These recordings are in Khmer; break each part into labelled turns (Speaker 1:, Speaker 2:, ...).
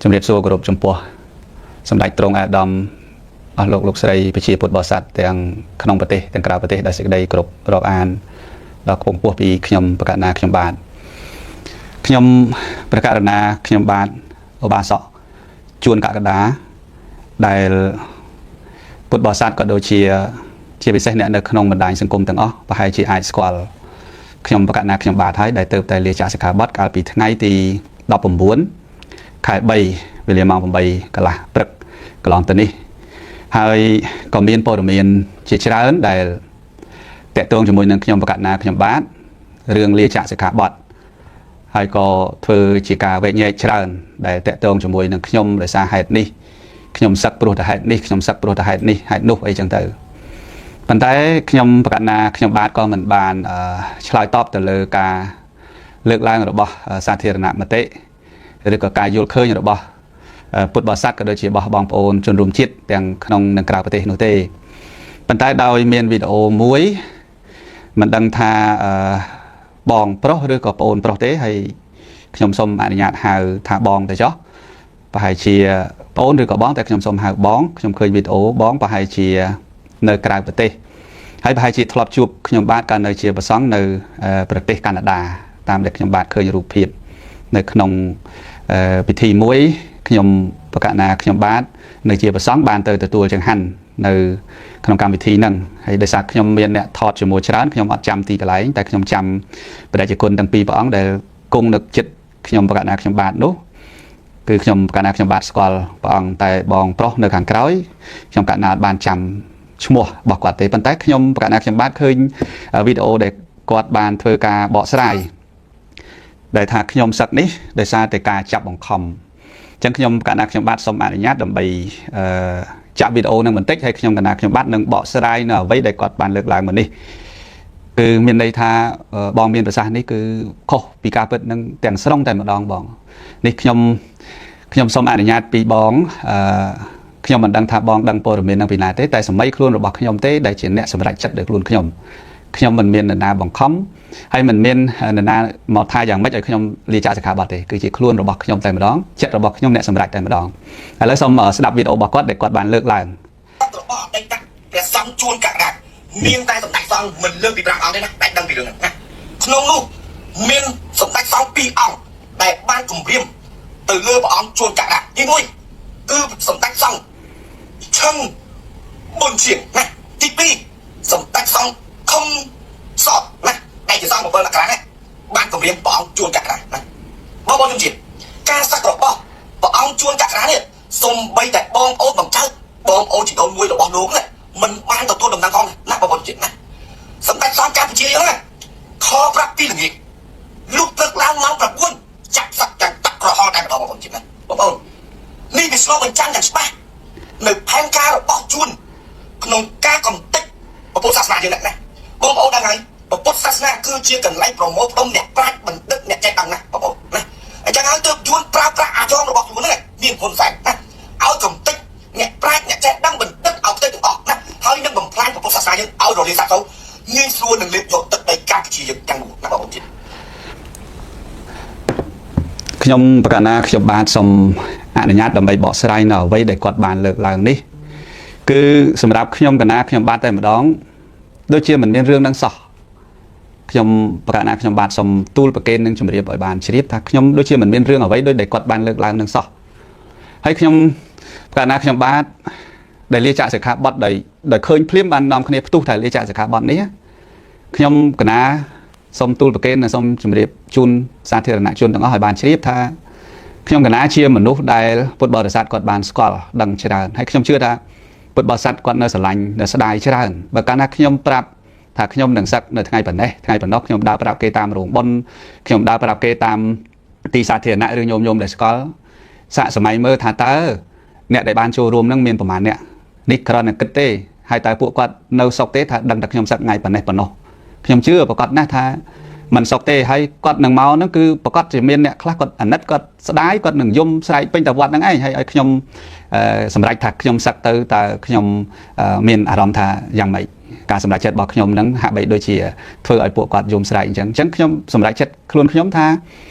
Speaker 1: ជំរាបសួរគោរពចំពោះសម្ដេចទ្រង់អាដាមអស់លោកស្រីប្រជាពុទ្ធបរិស័ទទាំងក្នុងប្រទេសទាំងក្រៅប្រទេសដែលសេចក្តីគោរពរាប់អានដល់ខ្ពង់ខ្ពស់ពីខ្ញុំប្រកាសណាខ្ញុំបាទខ្ញុំប្រកាសណាខ្ញុំបាទឧបាសកជួនកក្កដាដែលពុទ្ធបរិស័ទក៏ដូចជាពិសេសអ្នកនៅក្នុងបណ្ដាញសង្គមទាំងអស់ប្រហែលជាអាចស្គាល់ខ្ញុំប្រកាសណាខ្ញុំបាទហើយដែលទៅតែលាចាកសិក្ខាបទកាលពីថ្ងៃទី19ខែ3វេលាម៉ោង8កន្លះព្រឹកកន្លងទៅនេះហើយក៏មានព័ត៌មានជាច្រើនដែលតកតងជាមួយនឹងខ្ញុំប្រកាសណាខ្ញុំបាទរឿងលាចាកសិក្ខាបទហើយក៏ធ្វើជាការវែកញែកច្រើនដែលតកតងជាមួយនឹងខ្ញុំដោយសារហេតុនេះខ្ញុំសឹកព្រោះតែហេតុនេះខ្ញុំសឹកព្រោះតែហេតុនេះហេតុនោះអីចឹងទៅប៉ុន្តែខ្ញុំប្រកាសណាខ្ញុំបាទក៏មិនបានឆ្លើយតបទៅលើការលើកឡើងរបស់សាធារណមតិឬក៏ការយល់ឃើញរបស់ពុទ្ធបរិស័ទក៏ដូចជារបស់បងប្អូនជនរួមជាតិទាំងក្នុងនិងក្រៅប្រទេសនោះទេប៉ុន្តែដោយមានវីដេអូមួយមិនដឹងថាបងប្រុសឬក៏ប្អូនប្រុសទេហើយខ្ញុំសូមអនុញ្ញាតហៅថាបងទៅចុះប្រហែលជាប្អូនឬក៏បងតែខ្ញុំសូមហៅបងខ្ញុំឃើញវីដេអូបងប្រហែលជានៅក្រៅប្រទេសហើយប្រហែលជាធ្លាប់ជួបខ្ញុំបាទកាលនៅជាប្រសង់នៅប្រទេសកាណាដាតាមដែលខ្ញុំបាទឃើញរូបភាពនៅក្នុងពិធីមួយខ្ញុំប្រកាសណាខ្ញុំបាទនៅជាប្រសង់បានទៅទទួលចង្ហាន់នៅក្នុងកម្មវិធីហ្នឹងហើយដោយសារខ្ញុំមានអ្នកថតជាមួយច្រើនខ្ញុំអត់ចាំទីកន្លែងតែខ្ញុំចាំព្រះរាជគុណទាំងពីរព្រះអង្គដែលគង់នៅចិត្តខ្ញុំប្រកាសណាខ្ញុំបាទនោះគឺខ្ញុំប្រកាសណាខ្ញុំបាទស្គាល់ព្រះអង្គតែបងប្រុសនៅខាងក្រោយខ្ញុំប្រកាសណាអត់បានចាំឈ្មោះរបស់គាត់ទេប៉ុន្តែខ្ញុំប្រកាសណាខ្ញុំបាទឃើញវីដេអូដែលគាត់បានធ្វើការបកស្រាយដែលថាខ្ញុំសឹកនេះដោយសារតែការចាប់បង្ខំអញ្ចឹងខ្ញុំកណ្ដាខ្ញុំបាទសូមអនុញ្ញាតដើម្បីចាក់វីដេអូនឹងបន្តិចហើយខ្ញុំកណ្ដាខ្ញុំបាទនឹងបកស្រាយនៅអ្វីដែលគាត់បានលើកឡើងមកនេះគឺមានន័យថាបងមានប្រសាសន៍នេះគឺខុសពីការពិតនឹងទាំងស្រុងតែម្ដងបងនេះខ្ញុំសូមអនុញ្ញាតពីបងខ្ញុំមិនដឹងថាបងដឹងព័ត៌មាននឹងពីណាទេតែសម័យខ្លួនរបស់ខ្ញុំទេដែលជាអ្នកសម្រេចចិត្តដោយខ្លួនខ្ញុំមិនមាននរណាបង្ខំហើយមិនមាននរណាមកថាយ៉ាងម៉េចឲ្យខ្ញុំលាចាកសិក្ខាបទទេគឺជាខ្លួនរបស់ខ្ញុំតែម្ដងចិត្តរបស់ខ្ញុំអ្នកសម្រេចតែម្ដងឥឡូវសូមស្ដាប់វីដេអូរបស់គាត់ដែលគាត់បានលើកឡើង
Speaker 2: របស់អតីតព្រះសង្ឃជួនកក្កដាមានតែសម្ដេចសង្ឃមិនលើកពី5អង្គទេណាដែលដឹងពីរឿងហ្នឹងណាក្នុងនោះមានសម្ដេចសង្ឃ2អង្គដែលបានគម្រាមទៅលើព្រះអង្គជួនកក្កដាទី1គឺសម្ដេចសង្ឃឈឹងប៊ុនជាងណាទី2សម្ដេចសង្ឃខំសតណាដែលជាសង្ឃ7មករាណាបានគម្រាមព្រះអង្គជួនកក្កដាណាបងប្អូនជំនឿការសឹករបស់ព្រះអង្គជួនកក្កដានេះសូម្បីតែបងប្អូនបង្កើតបងប្អូនជីដូនមួយរបស់លោកនេះមិនបានទទួលដំណឹងផងណាបងប្អូនជាតិណាសម្ដេចសង្ឃកម្ពុជាហ្នឹងណាខប្រាប់ពីល្ងាចលោកព្រឹកឡើងម៉ោង9ចាក់សឹកទាំងទឹកក្រហមតែម្ដងបងប្អូនជាតិណាបងប្អូននេះវាឆ្លុះបញ្ចាំងយ៉ាងច្បាស់នៅផែនការរបស់ជួនក្នុងការកំទេចពុទ្ធសាសនាយើងណាបងប្អូនដឹងហើយពុទ្ធសាសនាគឺជាកន្លែងប្រមូលផ្ដុំអ្នកប្រាជ្ញបណ្ឌិតអ្នកចេះដឹងណាបងប្អូនណាអញ្ចឹងហើយទើបជួនប្រើប្រាស់អាយ៉ងរបស់ជួនហ្នឹងមានហ៊ុនសែនណាឲ្យកំទេចអ្នកប្រាជ្ញអ្នកចេះដឹងបណ្ឌិតឲ្យផ្ទៃទាំងអស់ណាហើយនឹងបំផ្លាញពុទ្ធសាសនាយើងឲ្យរលាយសាបសូន្យងាយស្រួលនឹងលេបយកទឹកដីកម្ពុជាយើងទាំងមូលណាបងប្អូន
Speaker 1: ខ្ញុំប្រកាសណាខ្ញុំបាទសូមអនុញ្ញាតដើម្បីបកស្រាយនៅអ្វីដែលគាត់បានលើកឡើងនេះគឺសម្រាប់ខ្ញុំកណាខ្ញុំបាទតែម្ដងដូចជាមិនមានរឿងនឹងសោះខ្ញុំប្រកាសណាខ្ញុំបាទសូមទូលប្រកេននឹងជម្រាបឲ្យបានជ្រាបថាខ្ញុំដូចជាមិនមានរឿងអ្វីដូចដែលគាត់បានលើកឡើងនឹងសោះហើយខ្ញុំប្រកាសណាខ្ញុំបាទដែលលាចាកសិក្ខាបទដោយឃើញភ្លាមបាននាំគ្នាផ្ទុះថាលាចាកសិក្ខាបទនេះខ្ញុំកណាសូមទូលប្រកេននិងសូមជម្រាបជូនសាធារណជនទាំងអស់ឲ្យបានជ្រាបថាខ្ញុំកណាជាមនុស្សដែលពុទ្ធបរិស័ទគាត់បានស្គាល់ដឹងច្រើនហើយខ្ញុំជឿថាពុទ្ធបរិស័ទគាត់នៅស្រឡាញ់នៅស្ដាយច្រើនបើកាលណាខ្ញុំប្រាប់ថាខ្ញុំនឹងសឹកនៅថ្ងៃប៉ុណ្ណេះថ្ងៃប៉ុណ្ណោះខ្ញុំដើរប្រាប់គេតាមរោងបុណ្យខ្ញុំដើរប្រាប់គេតាមទីសាធារណៈឬញោមដែលស្គាល់សាកសម័យមើលថាតើអ្នកដែលបានចូលរួមនឹងមានប្រមាណអ្នកនេះគ្រាន់តែគិតទេហើយតើពួកគាត់នៅសុខទេថាដឹងតែខ្ញុំសឹកថ្ងៃប៉ុណ្ណេះប៉ុណ្ណោះខ្ញុំជឿប្រកាសណាស់ថាមិនសុខទេហើយគាត់នឹងមកហ្នឹងគឺប្រកាសជាមានអ្នកខ្លះគាត់អាណិតគាត់ស្ដាយគាត់នឹងយំស្រែកពេញតែវត្តហ្នឹងឯងហើយឲ្យខ្ញុំសម្រេចថាខ្ញុំសឹកទៅតើខ្ញុំមានអារម្មណ៍ថាយ៉ាងម៉េចការសម្រេចចិត្តរបស់ខ្ញុំហ្នឹងហាក់បីដូចជាធ្វើឲ្យពួកគាត់យំស្រែកអញ្ចឹងខ្ញុំសម្រេចចិត្តខ្លួនខ្ញុំថា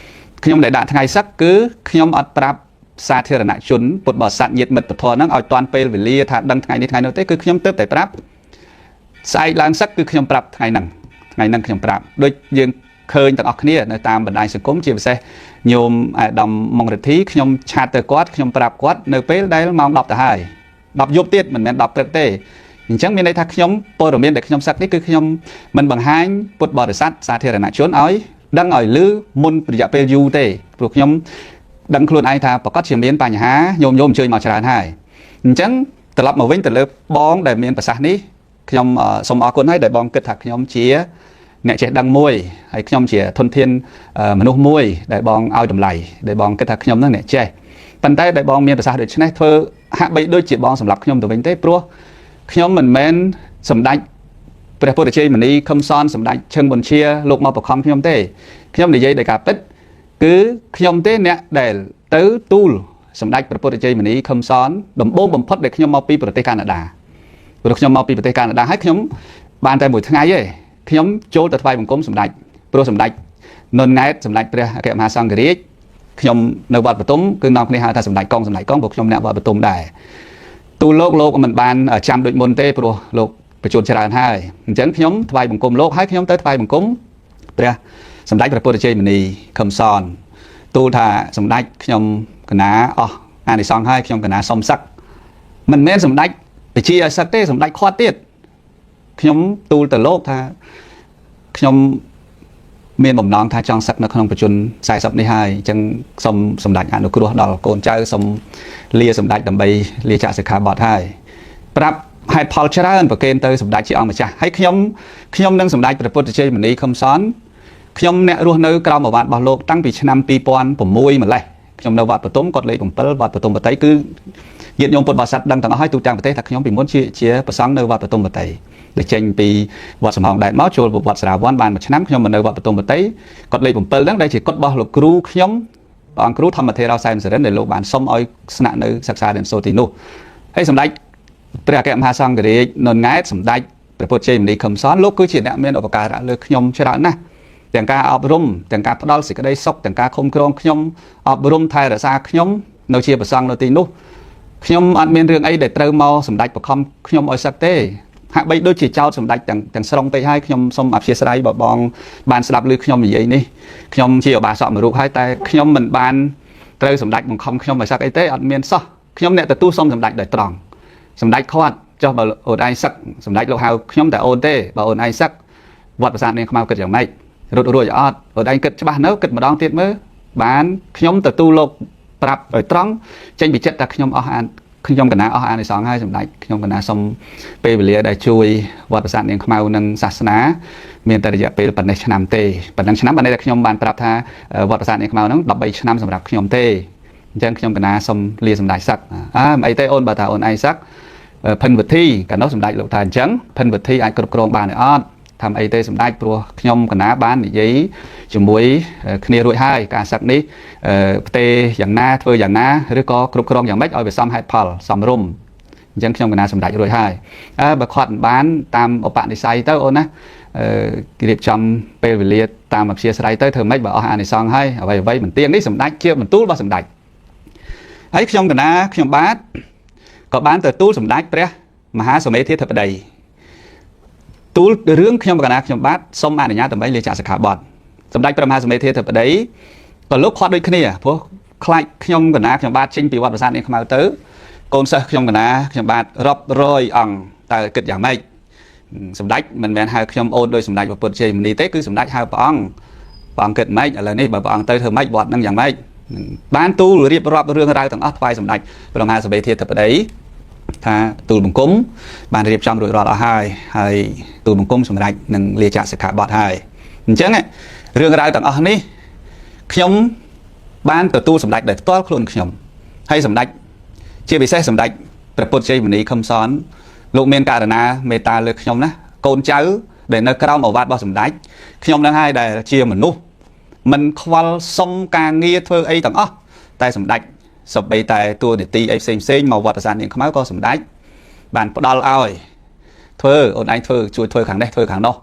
Speaker 1: ខ្ញុំដែលដាក់ថ្ងៃសឹកគឺខ្ញុំអត់ប្រាប់សាធារណជនពុទ្ធបរិស័ទញាតិមិត្តពធហ្នឹងឲ្យតាន់ពេលវេលាថាដឹងថ្ងៃនេះថ្ងៃនោះទេគឺខ្ញុំទើបតែប្រាប់ស្អែកឡើងសឹកគឺខ្ញុំប្រាប់ថ្ងៃហ្នឹងខ្ញុំប្រាប់ដូចយើងឃើញទាំងអស់គ្នានៅតាមបណ្ដាញសង្គមជាពិសេសញោមអាដាមម៉ុងរិទ្ធីខ្ញុំឆាតទៅគាត់ខ្ញុំប្រាប់គាត់នៅពេលដែលម៉ោង 10 ទៅហើយ 10 យប់ទៀតមិនមែន 10 ព្រឹកទេអញ្ចឹងមានន័យថាខ្ញុំព័ត៌មានដែលខ្ញុំសឹកនេះគឺខ្ញុំមិនបង្ហាញពុទ្ធបរិស័ទសាធារណជនឲ្យដឹងឲ្យឮមុនរយៈពេលយូរទេព្រោះខ្ញុំដឹងខ្លួនឯងថាប្រកាសជាមានបញ្ហាញោមអញ្ជើញមកច្រើនហើយអញ្ចឹងត្រឡប់មកវិញទៅលើបងដែលមានប្រសាសន៍នេះខ្ញុំសូមអរគុណហើយដែលបងគិតថាខ្ញុំជាអ្នកចេះដឹងមួយហើយខ្ញុំជាធនធានមនុស្សមួយដែលបងឲ្យតម្លៃដែលបងគិតថាខ្ញុំហ្នឹងអ្នកចេះប៉ុន្តែដែលបងមានប្រសាសន៍ដូចនេះធ្វើហាក់បីដូចជាបងសម្រាប់ខ្ញុំទៅវិញទេព្រោះខ្ញុំមិនមែនសម្ដេចព្រះពុទ្ធជ័យមនីខឹមសនសម្ដេចឈឹងប៊ុនជាលោកមកបខំខ្ញុំទេខ្ញុំនិយាយដោយការពិតគឺខ្ញុំទេអ្នកដែលទៅទូលសម្ដេចព្រះពុទ្ធជ័យមនីខឹមសនដំបូងបំផុតដែលខ្ញុំមកពីប្រទេសកាណាដាព្រោះខ្ញុំមកពីប្រទេសកាណាដាហើយខ្ញុំបានតែមួយថ្ងៃទេខ្ញុំចូលទៅថ្វាយបង្គំសម្ដេចព្រោះសម្ដេចនុនង៉ែតសម្ដេចព្រះអគ្គមហាសង្ឃរាជខ្ញុំនៅវត្តបទុមគឺនាំគ្នាហៅថាសម្ដេចកងព្រោះខ្ញុំអ្នកវត្តបទុមដែរទូលលោកមិនបានចាំដូចមុនទេព្រោះលោកបញ្ជូនច្រើនហើយអញ្ចឹងខ្ញុំថ្វាយបង្គំលោកហើយខ្ញុំទៅថ្វាយបង្គំព្រះសម្ដេចព្រះពុទ្ធជ័យមនីខឹមសនទូលថាសម្ដេចខ្ញុំកណាអស់អានិសង្ឃហើយខ្ញុំកណាសុំសឹកមិនមែនសម្ដេចបញ្ជាឲ្យសឹកទេសម្ដេចខាត់ទៀតខ្ញុំទូលទៅលោកថាខ្ញុំមានបំណងថាចង់សឹកនៅក្នុងបញ្ជន40នេះហើយអញ្ចឹងសូមសម្ដេចអនុគ្រោះដល់កូនចៅសូមលាសម្ដេចដើម្បីលាចាកសិក្ខាបទហើយប្រាប់ហេតុផលច្រើនប្រកេនទៅសម្ដេចជាអង្គម្ចាស់ហើយខ្ញុំនឹងសម្ដេចព្រះពុទ្ធជ័យមនីខឹមសនខ្ញុំអ្នករស់នៅក្រោមអាវ៉ាត់របស់លោកតាំងពីឆ្នាំ2006ម្លេះខ្ញុំនៅវត្តបទុមគាត់លេខ7វត្តបទុមបតីគឺញាតិញោមពុទ្ធបរិស័ទដឹងទាំងអស់ហើយទូទាំងប្រទេសថាខ្ញុំពីមុនជាប្រសង់នៅវត្តបទុមបតីដែលចេញពីវត្តសំហងដែនមកចូលវត្តស្រាវ័នបានមួយឆ្នាំខ្ញុំនៅវត្តបទុមបតីគាត់លេខ7ហ្នឹងដែលជាគាត់របស់លោកគ្រូខ្ញុំព្រះអង្គគ្រូធម្មធេរោសែនសរិនដែលលោកបានសុំឲ្យស្នាក់នៅសិក្សារៀនសូត្រទីនោះហើយសម្ដេចព្រះអគ្គមហាសង្ឃរាជនុនង៉ែតសម្ដេចព្រះពុទ្ធជ័យមនីខឹមសនលោកគឺជាអ្នកមានឧបការៈលើខ្ញុំច្រើនណាស់ទាំងការអប់រំទាំងការផ្ដល់សេចក្តីសុខទាំងការឃុំក្រងខ្ញុំអប់រំថែរក្សាខ្ញុំនៅជាប្រសង់នៅទីនោះខ្ញុំអត់មានរឿងអីដែលត្រូវមកសម្ដេចបខំខ្ញុំឲ្យសឹកទេហាក់បីដូចជាចោតសម្ដេចទាំងស្រុងពេកហើយខ្ញុំសូមអព្យាស្រ័យបើបងបានស្ដាប់ឮខ្ញុំនិយាយនេះខ្ញុំជាឧបាសកមួយរូបហើយតែខ្ញុំមិនបានត្រូវសម្ដេចបង្ខំខ្ញុំឲ្យសឹកអីទេអត់មានសោះខ្ញុំអ្នកទទួលសូមសម្ដេចដោយត្រង់សម្ដេចខាត់ចុះបើអូនឯងសឹកសម្ដេចលោកហៅខ្ញុំតែអូនទេបើអូនឯងសឹកវត្តប្រាសាទនាងខ្មៅគិតយ៉ាងម៉េចរត់រួចអត់អូនឯងគិតច្បាស់នៅគិតម្ដងទៀតមើលបានខ្ញុំទទួលលោកប្រាប់ដោយត្រង់ចេញពីចិត្តថាខ្ញុំអស់អានខ្ញុំកណាអស់អានិសង្ឃហើយសម្ដេចខ្ញុំកណាសុំពេលវេលាដែលជួយវត្តប្រាសាទនាងខ្មៅនិងសាសនាមានតែរយៈពេលប៉ុណ្ណេះឆ្នាំទេប៉ុណ្ណឹងឆ្នាំប៉ុន្តែខ្ញុំបានប្រាប់ថាវត្តប្រាសាទនាងខ្មៅហ្នឹង13ឆ្នាំសម្រាប់ខ្ញុំទេអញ្ចឹងខ្ញុំកណាសុំលាសម្ដេចសឹកមិនអីទេអូនបើថាអូនឯងសឹកភិនវិធីកាលនោះសម្ដេចលោកថាអញ្ចឹងភិនវិធីអាចគ្រប់គ្រងបានទេអត់ថាអីទេសម្ដេចព្រោះខ្ញុំកណាបាននិយាយជាមួយគ្នារួចហើយការសឹកនេះផ្ទេយ៉ាងណាធ្វើយ៉ាងណាឬក៏គ្រប់គ្រងយ៉ាងម៉េចឲ្យវាសមហេតុផលសមរម្យអញ្ចឹងខ្ញុំកណាសម្ដេចរួចហើយបើខាត់មិនបានតាមឧបនិស្ស័យទៅអូនណារៀបចំពេលវេលាតាមអព្យាស្រ័យទៅធ្វើម៉េចបើអស់អានិសង្ឃហើយអ្វីមិនទៀងនេះសម្ដេចជាបន្ទូលរបស់សម្ដេចហើយខ្ញុំកណាខ្ញុំបាទក៏បានទៅទូលសម្ដេចព្រះមហាសមេធាធិបតីទូលរឿងខ្ញុំកណាខ្ញុំបាទសូមអនុញ្ញាតដើម្បីលាចាកសិក្ខាបទសម្ដេចព្រះមហាសមេធាធិបតីក៏លោកខាត់ដូចគ្នាព្រោះខ្លាចខ្ញុំកណាខ្ញុំបាទចេញពីវត្តប្រាសាទនាងខ្មៅទៅកូនសិស្សខ្ញុំកណាខ្ញុំបាទរាប់រយអង្គតើគិតយ៉ាងម៉េចសម្ដេចមិនមែនហៅខ្ញុំអូនដោយសម្ដេចព្រះពុទ្ធជ័យមនីទេគឺសម្ដេចហៅព្រះអង្គគិតម៉េចឥឡូវនេះបើព្រះអង្គទៅធ្វើម៉េចវត្តនឹងយ៉ាងម៉េចបានទូលរៀបរាប់រឿងរ៉ាវទាំងអស់ថ្វាយសម្ដេចព្រះមហាសមេធាធិបតីថាទូលបង្គំបានរៀបចំរួចរាល់អស់ហើយទូលបង្គំសម្ដេចនឹងលាចាកសិក្ខាបទហើយអញ្ចឹងរឿងរ៉ាវទាំងអស់នេះខ្ញុំបានទទួលសម្ដេចដោយផ្ទាល់ខ្លួនខ្ញុំហើយសម្ដេចជាពិសេសសម្ដេចព្រះពុទ្ធជ័យមនីខឹមសនលោកមានករណាមេត្តាលើខ្ញុំណាកូនចៅដែលនៅក្រោមអាវ៉ាត់របស់សម្ដេចខ្ញុំនឹងហើយដែលជាមនុស្សមិនខ្វល់សុំការងារធ្វើអីទាំងអស់តែសម្ដេចសម្បីតែតួនាទីអីផ្សេងមកវត្តប្រាសាទនាងខ្មៅក៏សម្ដេចបានផ្ដល់ឲ្យធ្វើអូនឯងធ្វើជួយធ្វើខាងនេះធ្វើខាងនោះ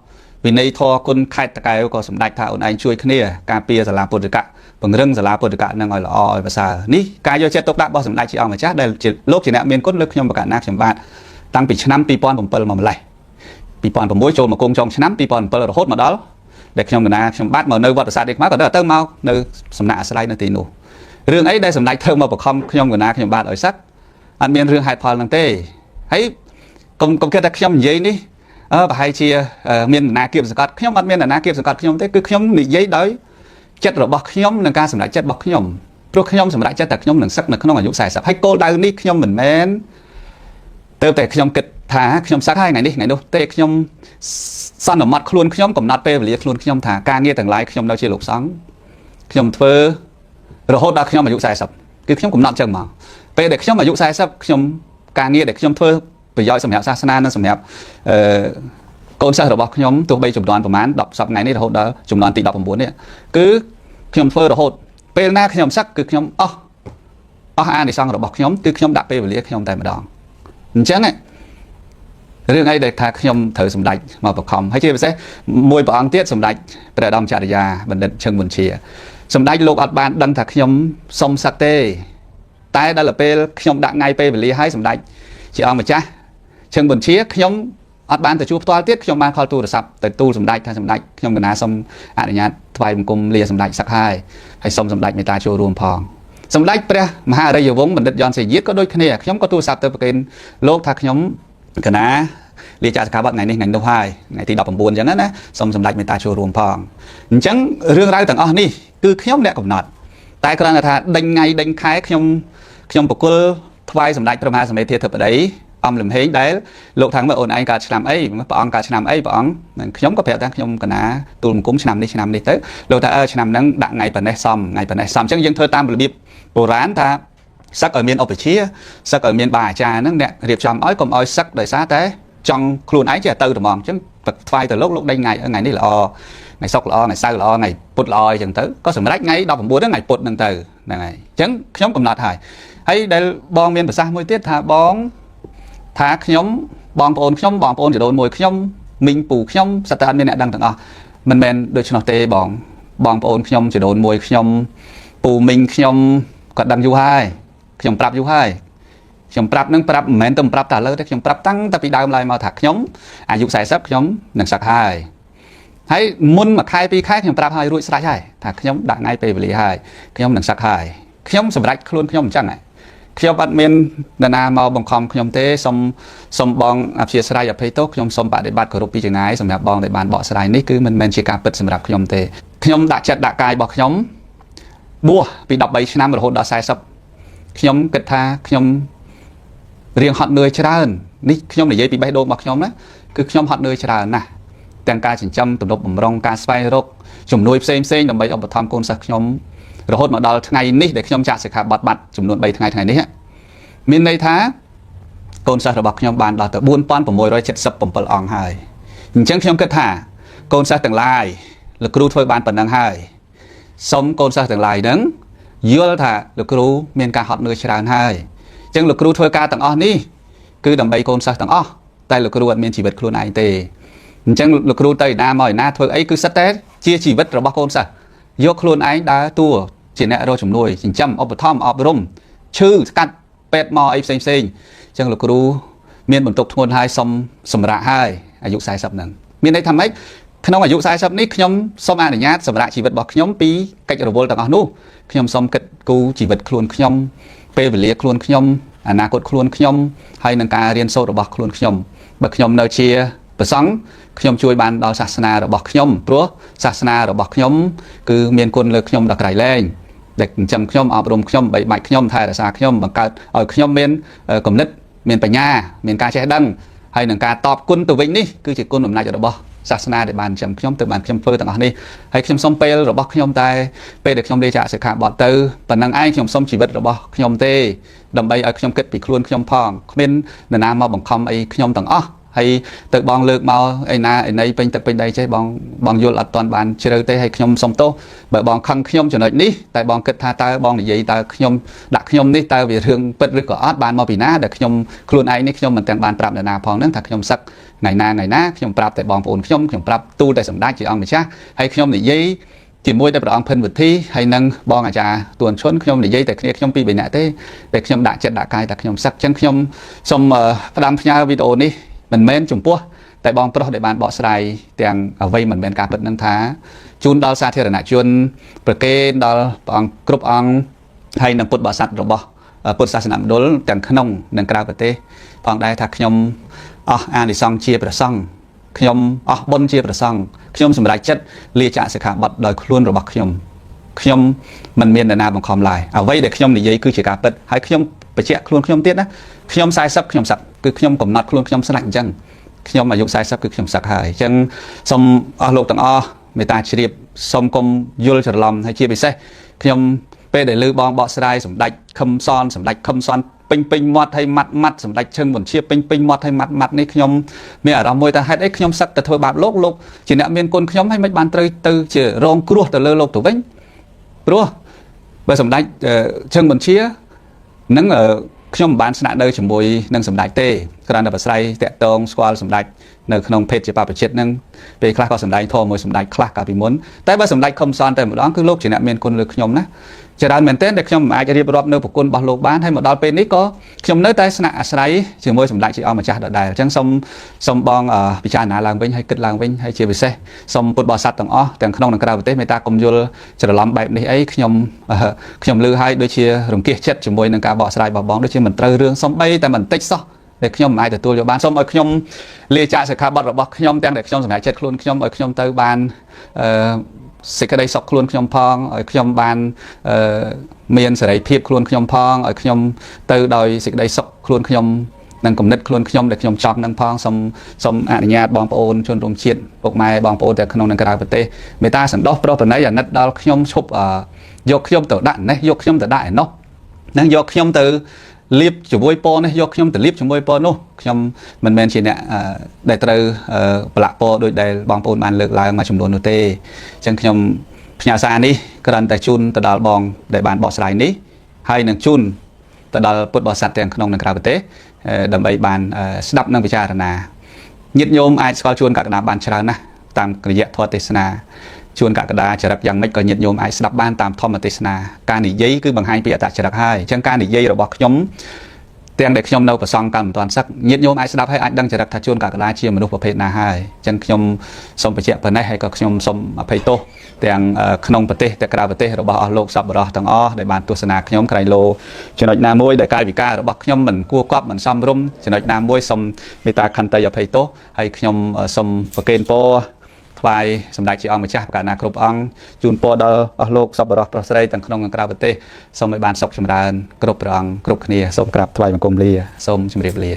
Speaker 1: វិន័យធម៌គុណខេត្តតកែវក៏សម្ដេចថាអូនឯងជួយគ្នាការពារសាលាពុទ្ធិកៈ បង្រឹងសាលាពុទ្ធកៈនឹងឲ្យល្អឲ្យប្រសើរនេះការយកចិត្តទុកដាក់របស់សម្ដេចជាអង្គម្ចាស់ដែលជាលោកជាអ្នកមានគុណលើខ្ញុំបកណាខ្ញុំបាទតាំងពីឆ្នាំ2007មកម្លេះ2006ចូលមកគង់ចុងឆ្នាំ2007រហូតមកដល់ដែលខ្ញុំកណាខ្ញុំបាទមកនៅវត្តប្រាសាទនេះមកក៏ទៅមកនៅសំណាក់អាស្រ័យនៅទីនោះរឿងអីដែលសម្ដេចធ្វើមកបខំខ្ញុំកណាខ្ញុំបាទឲ្យសឹកអត់មានរឿងហេតុផលហ្នឹងទេហើយកុំគិតថាខ្ញុំនិយាយនេះប្រហែលជាមានអាណាគៀបសង្កត់ខ្ញុំអត់មានអាណាគៀបសង្កត់ខ្ញុំទេគឺខ្ញុំនិយាយដោយចិត្តរបស់ខ្ញុំនិងការសម្រេចចិត្តរបស់ខ្ញុំព្រោះខ្ញុំសម្រេចចិត្តតែខ្ញុំនឹងសឹកនៅក្នុងអាយុ40ហើយគោលដៅនេះខ្ញុំមិនមែនទៅតែខ្ញុំគិតថាខ្ញុំសឹកហើយថ្ងៃនេះថ្ងៃនោះទេខ្ញុំសន្មត់ខ្លួនខ្ញុំកំណត់ពេលវេលាខ្លួនខ្ញុំថាការងារទាំងឡាយខ្ញុំនៅជាលោកសង្ឃខ្ញុំធ្វើរហូតដល់ខ្ញុំអាយុ40គឺខ្ញុំកំណត់ចឹងមកពេលដែលខ្ញុំអាយុ40ខ្ញុំការងារដែលខ្ញុំធ្វើប្រយោជន៍សម្រាប់សាសនានិងសម្រាប់កូនសិស្សរបស់ខ្ញុំទោះបីចំនួនប្រហែល10សប្តាហ៍ថ្ងៃនេះរហូតដល់ចំនួនទី19នេះគឺខ្ញុំធ្វើរហូតពេលណាខ្ញុំសឹកគឺខ្ញុំអស់អានិសង្ឃរបស់ខ្ញុំគឺខ្ញុំដាក់ពេលវេលាខ្ញុំតែម្ដងអញ្ចឹងរឿងអីដែលថាខ្ញុំត្រូវសម្ដេចមកបខំហើយជាពិសេសមួយព្រះអង្គទៀតសម្ដេចព្រះឧត្តមចរិយាបណ្ឌិតឈឹងមុនជាសម្ដេចលោកអត់បានដឹងថាខ្ញុំសុំសឹកទេតែដល់ពេលខ្ញុំដាក់ថ្ងៃពេលវេលាឲ្យសម្ដេចជាអង្គម្ចាស់ឈឹងមុនជាខ្ញុំអត់បានទៅជួបផ្ទាល់ទៀតខ្ញុំបានខលទូរស័ព្ទទៅទូលសម្ដេចថាសម្ដេចខ្ញុំកណាសុំអនុញ្ញាតថ្វាយបង្គំលាសម្ដេចសឹកហើយសុំសម្ដេចមេត្តាចូលរួមផងសម្ដេចព្រះមហារាជវង្សបណ្ឌិតយ៉នសីយាតក៏ដូចគ្នាខ្ញុំក៏ទូរស័ព្ទទៅប្រកេនលោកថាខ្ញុំកណាលាចាកសកាបថ្ងៃនេះថ្ងៃនោះហើយថ្ងៃទី19អញ្ចឹងណាសូមសម្ដេចមេត្តាចូលរួមផងអញ្ចឹងរឿងរ៉ាវទាំងអស់នេះគឺខ្ញុំអ្នកកំណត់តែគ្រាន់តែថាដេញថ្ងៃដេញខែខ្ញុំបកគលថ្វាយសម្ដេចព្រះមហាសមេធាធិបតីអំលំហេងដែលលោកថាមើលអូនឯងកើតឆ្នាំអីព្រះអង្គកើតឆ្នាំអីព្រះអង្គខ្ញុំក៏ប្រាប់ថាខ្ញុំកណាទូលបង្គំឆ្នាំនេះទៅលោកថាឆ្នាំហ្នឹងដាក់ថ្ងៃប៉ុណ្ណេះសមថ្ងៃប៉ុណ្ណេះសមអញ្ចឹងយើងធ្វើតាមរបៀបបុរាណថាសឹកឲ្យមានឧបជាសឹកឲ្យមានបាអាចារ្យហ្នឹងអ្នករៀបចំឲ្យកុំឲ្យសឹកដោយសារតែចង់ខ្លួនឯងចេះទៅត្មងអញ្ចឹងថ្វាយទៅលោកដេញថ្ងៃនេះល្អថ្ងៃសុក្រល្អថ្ងៃសៅរ៍ល្អថ្ងៃពុធល្អអញ្ចឹងទៅក៏សម្រេចថ្ងៃ19ហ្នឹងថ្ងៃពុធហ្នឹងទៅហ្នឹងហើយអញ្ចឹងខ្ញុំកំណត់ហើយដែលបងមានប្រសាសន៍មួយទៀតថាបងថាខ្ញុំបងប្អូនខ្ញុំបងប្អូនជីដូនមួយខ្ញុំមីងពូខ្ញុំសិតតែអត់មានអ្នកដឹងទាំងអស់មិនមែនដូច្នោះទេបងប្អូនខ្ញុំជីដូនមួយខ្ញុំពូមីងខ្ញុំគាត់ដឹងយូរហើយខ្ញុំប្រាប់យូរហើយខ្ញុំប្រាប់នឹងប្រាប់មិនមែនទៅប្រាប់តែឥឡូវទេខ្ញុំប្រាប់តាំងតែពីដើមឡើយមកថាខ្ញុំអាយុ40ខ្ញុំនឹងសឹកហើយមុន1ខែ2ខែខ្ញុំប្រាប់ឲ្យរួចស្រេចហើយថាខ្ញុំដាក់ថ្ងៃពេលវេលាហើយខ្ញុំនឹងសឹកហើយខ្ញុំសម្រេចខ្លួនខ្ញុំអញ្ចឹងខ្ញុំអត់មាននរណាមកបង្ខំខ្ញុំទេសូមបងអព្យាស្រ័យអភ័យទោសខ្ញុំសូមបដិបត្តិគោរពពីចង្អាយសម្រាប់បងដែលបានបកស្រាយនេះគឺមិនមែនជាការពិតសម្រាប់ខ្ញុំទេខ្ញុំដាក់ចិត្តដាក់កាយរបស់ខ្ញុំបួសពី13ឆ្នាំរហូតដល់40ខ្ញុំគិតថាខ្ញុំរៀងហត់នឿយច្រើននេះខ្ញុំនិយាយពីបេះដូងរបស់ខ្ញុំណាគឺខ្ញុំហត់នឿយច្រើនណាស់ទាំងការចិញ្ចឹមទំនប់បំរុងការស្វែងរកជំនួយផ្សេងដើម្បីឧបត្ថម្ភកូនសិស្សខ្ញុំរហូតមកដល់ថ្ងៃនេះដែលខ្ញុំចាក់សិក្ខាបទបាត់ចំនួន3ថ្ងៃនេះមានន័យថាកូនសិស្សរបស់ខ្ញុំបានដល់ទៅ4677អង្គហើយអញ្ចឹងខ្ញុំគិតថាកូនសិស្សទាំងឡាយលោកគ្រូធ្វើបានប៉ុណ្ណឹងហើយសូមកូនសិស្សទាំងឡាយហ្នឹងយល់ថាលោកគ្រូមានការហត់នឿយច្រើនហើយអញ្ចឹងលោកគ្រូធ្វើការទាំងអស់នេះគឺដើម្បីកូនសិស្សទាំងអស់តែលោកគ្រូអត់មានជីវិតខ្លួនឯងទេអញ្ចឹងលោកគ្រូទៅណាមកណាធ្វើអីគឺសិតតែជាជីវិតរបស់កូនសិស្សយកខ្លួនឯងដើរតួជាអ្នករកជំនួយចិញ្ចឹមឧបត្ថម្ភអប់រំឈឺស្កាត់ពេទ្យមកអីផ្សេងអញ្ចឹងលោកគ្រូមានបន្ទុកធ្ងន់ហើយសុំសម្រាប់ហើយអាយុ40ហ្នឹងមានន័យថាម៉េចក្នុងអាយុ40នេះខ្ញុំសូមអនុញ្ញាតសម្រាប់ជីវិតរបស់ខ្ញុំពីកិច្ចរវល់ទាំងអស់នោះខ្ញុំសូមគិតគូរជីវិតខ្លួនខ្ញុំពេលវេលាខ្លួនខ្ញុំអនាគតខ្លួនខ្ញុំហើយនឹងការរៀនសូត្ររបស់ខ្លួនខ្ញុំបើខ្ញុំនៅជាព្រះសង្ឃខ្ញុំជួយបានដល់សាសនារបស់ខ្ញុំព្រោះសាសនារបស់ខ្ញុំគឺមានគុណលើខ្ញុំដល់ក្រៃលែងដែលចិញ្ចឹមខ្ញុំអប់រំខ្ញុំបីបាច់ខ្ញុំថែរក្សាខ្ញុំបង្កើតឲ្យខ្ញុំមានគំនិតមានបញ្ញាមានការចេះដឹងហើយនឹងការតបគុណទៅវិញនេះគឺជាគុណអំណាចរបស់សាសនាដែលបានចិញ្ចឹមខ្ញុំទៅបានខ្ញុំធ្វើទាំងអស់នេះហើយខ្ញុំសូមពេលរបស់ខ្ញុំតែពេលដែលខ្ញុំលេចាកសិក្ខាបទទៅប៉ុណ្ណឹងឯងខ្ញុំសូមជីវិតរបស់ខ្ញុំទេដើម្បីឲ្យខ្ញុំគិតពីខ្លួនខ្ញុំផងគ្មាននរណាមកបង្ខំអីខ្ញុំទាំងអស់ហើយទៅបងលើកមកឯណាឯណីពេញទឹកពេញដីចេះបងយល់អត់ទាន់បានជ្រៅទេហើយខ្ញុំសុំទោសបើបងខឹងខ្ញុំចំណុចនេះតែបងគិតថាតើបងនិយាយតើខ្ញុំដាក់ខ្ញុំនេះតើវារឿងពិតឬក៏អត់បានមកពីណាដែលខ្ញុំខ្លួនឯងនេះខ្ញុំមិនទាំងបានប្រាប់នរណាផងហ្នឹងថាខ្ញុំសឹកថ្ងៃណាខ្ញុំប្រាប់តែបងប្អូនខ្ញុំប្រាប់ទូលតែសម្ដេចជាអង្គម្ចាស់ហើយខ្ញុំនិយាយ ជាមួយតែព្រះអង្គភិនវិធីហើយនឹងបងអាចារ្យទួនឈុនខ្ញុំនិយាយតែគ្នាខ្ញុំពីរបីនាក់ទេតែខ្ញុំដាក់ចិត្តដាក់កាយតែខ្ញុំសឹកចឹងខ្ញុំសូមផ្ដាំផ្ញើវីដេអូនេះមិនមែនចំពោះតែបងប្រុសដែលបានបកស្រាយទាំងអ្វីមិនមែនការពិតនឹងថាជូនដល់សាធារណជនប្រកេនដល់ព្រះអង្គគ្រប់អង្គហើយនឹងពុទ្ធបរិស័ទរបស់ពុទ្ធសាសនាមណ្ឌលទាំងក្នុងនិងក្រៅប្រទេសផងដែរថាខ្ញុំអស់អានិសង្ឃជាព្រះសង្ឃខ្ញុំអស់បុណ្យជាព្រះសង្ឃខ្ញុំសម្រេចចិត្តលាចាកសិក្ខាបទដោយខ្លួនរបស់ខ្ញុំមិនមាននរណាបង្ខំឡើយអ្វីដែលខ្ញុំនិយាយគឺជាការពិតហើយខ្ញុំបញ្ជាក់ខ្លួនខ្ញុំទៀតណាខ្ញុំ40ខ្ញុំសឹកគឺខ្ញុំកំណត់ខ្លួនខ្ញុំស្លាច់អញ្ចឹងខ្ញុំអាយុ40គឺខ្ញុំសឹកហើយអញ្ចឹងសូមអស់លោកទាំងអស់មេត្តាជ្រាបសូមកុំយល់ច្រឡំហើយជាពិសេសខ្ញុំពេលដែលលើបងបកស្រាយសម្ដេចខឹមសនសម្ដេចខឹមសនពេញមាត់ហើយម៉ាត់សម្ដេចឈឹងមុនជាពេញមាត់ហើយម៉ាត់នេះខ្ញុំមានអារម្មណ៍មួយថាហេតុអីខ្ញុំសឹកទៅធ្វើបាបលោកជាអ្នកមានគុណខ្ញុំហើយមិនបានត្រូវទៅជារងគ្រោះទៅលើលោកទៅវិញព្រោះបើសម្ដេចឈឹងមុនជានឹងខ្ញុំមិនបានស្នាក់នៅជាមួយនឹងសម្ដេចទេគ្រាន់តែប្រស្រ័យតាក់ទងស្គាល់សម្ដេចនៅក្នុងភេទជាបព្វជិតនឹងពេលខ្លះក៏សម្ដែងធម៌មួយសម្ដេចខ្លះកាលពីមុនតែបើសម្ដេចខំសនតែម្ដងគឺលោកជាអ្នកមានគុណលើខ្ញុំណាច្រើនមែនទែនដែលខ្ញុំមិនអាចរៀបរាប់នៅប្រគុណរបស់លោកបានហើយមកដល់ពេលនេះក៏ខ្ញុំនៅតែស្នាក់អាស្រ័យជាមួយសម្ដេចជាអង្គម្ចាស់ដដែលអញ្ចឹងសូមបងពិចារណាឡើងវិញហើយគិតឡើងវិញហើយជាពិសេសសូមពុទ្ធបរិស័ទទាំងអស់ទាំងក្នុងនិងក្រៅប្រទេសមេត្តាកុំយល់ច្រឡំបែបនេះអីខ្ញុំលឺហើយដូចជារង្គៀសចិត្តជាមួយនឹងការបកស្រាយរបស់បងដូចជាមិនត្រូវរឿងសំបីតែបន្តិចសោះដែលខ្ញុំមិនអាចទទួលយកបានសូមឲ្យខ្ញុំលាចាកសិក្ខាបទរបស់ខ្ញុំទាំងដែលខ្ញុំសម្រេចចិត្តខ្លួនខ្ញុំឲ្យខ្ញុំទៅបានសេចក្តីសុខខ្លួនខ្ញុំផងឲ្យខ្ញុំបានមានសេរីភាពខ្លួនខ្ញុំផងឲ្យខ្ញុំទៅដោយសេចក្តីសុខខ្លួនខ្ញុំនិងគំនិតខ្លួនខ្ញុំដែលខ្ញុំចង់នឹងផងសូមអនុញ្ញាតបងប្អូនជនរួមជាតិពុកម៉ែបងប្អូនទាំងក្នុងនិងក្រៅប្រទេសមេត្តាសន្តោសប្រោសប្រណីអាណិតដល់ខ្ញុំឈប់យកខ្ញុំទៅដាក់នេះយកខ្ញុំទៅដាក់ឯនោះនឹងយកខ្ញុំទៅលៀបជាមួយពណ៌នេះយកខ្ញុំទៅលៀបជាមួយពណ៌នោះខ្ញុំមិនមែនជាអ្នកដែលត្រូវប្រឡាក់ពណ៌ដោយដែលបងប្អូនបានលើកឡើងមួយចំនួននោះទេអញ្ចឹងខ្ញុំផ្ញើសារនេះគ្រាន់តែជូនទៅដល់បងដែលបានបកស្រាយនេះហើយនឹងជូនទៅដល់ពុទ្ធបរិស័ទទាំងក្នុងនិងក្រៅប្រទេសដើម្បីបានស្ដាប់និងពិចារណាញាតិញោមអាចស្គាល់ជួនកក្កដាបានច្រើនណាស់តាមរយៈធម៌ទេសនាជួនកក្កដាចរិតយ៉ាងម៉េចក៏ញាតិញោមអាចស្ដាប់បានតាមធម្មទេសនាការនិយាយគឺបង្ហាញពីអត្តចរិតហើយអញ្ចឹងការនិយាយរបស់ខ្ញុំទាំងដែលខ្ញុំនៅប្រសងកម្មមិនទាន់សឹកញាតិញោមអាចស្ដាប់ហើយអាចដឹងចរិតថាជួនកក្កដាជាមនុស្សប្រភេទណាហើយអញ្ចឹងខ្ញុំសូមបញ្ជាក់ប៉ុណ្ណេះហើយក៏ខ្ញុំសូមអភ័យទោសទាំងក្នុងប្រទេសទាំងក្រៅប្រទេសរបស់អស់លោកសប្បុរសទាំងអស់ដែលបានទស្សនាខ្ញុំក្រៃលោចំណុចណាមួយដែលកាយវិការរបស់ខ្ញុំមិនគួរគប់មិនសមរម្យចំណុចណាមួយសូមមេត្តាខន្តីអភ័យទោសហើយខ្ញុំសូមប្រគេនពរថ្វាយសម្ដេចជាអង្គម្ចាស់ប្រកាសណាគ្រប់អង្គជូនពរដល់អស់លោកសប្បុរសប្រុសស្រីទាំងក្នុងនិងក្រៅប្រទេសសូមឲ្យបានសុខចម្រើនគ្រប់ព្រះអង្គគ្រប់គ្នាសូមក្រាបថ្វាយបង្គំលាសូមជម្រាបលា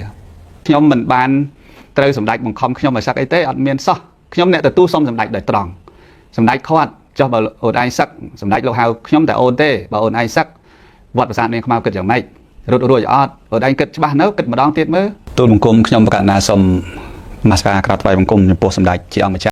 Speaker 1: ខ្ញុំមិនបានត្រូវសម្ដេចបង្ខំខ្ញុំឲ្យសឹកអីទេអត់មានសោះខ្ញុំអ្នកទទួលសូមសម្ដេចដោយត្រង់សម្ដេចខាត់ចុះបើអូនឯងសឹកសម្ដេចលោកហៅខ្ញុំតែអូនទេបើអូនឯងសឹកវត្តប្រាសាទនាងខ្មៅគិតយ៉ាងម៉េចរត់រួចអត់អូនឯងគិតច្បាស់នៅគិតម្ដងទៀតមើលទូលបង្គំខ្ញុំប្រកាសណាសូមនមស្ការក្រាបថ្វាយបង្គំចំពោះសម្ដេចជាអង្គម្ចាស់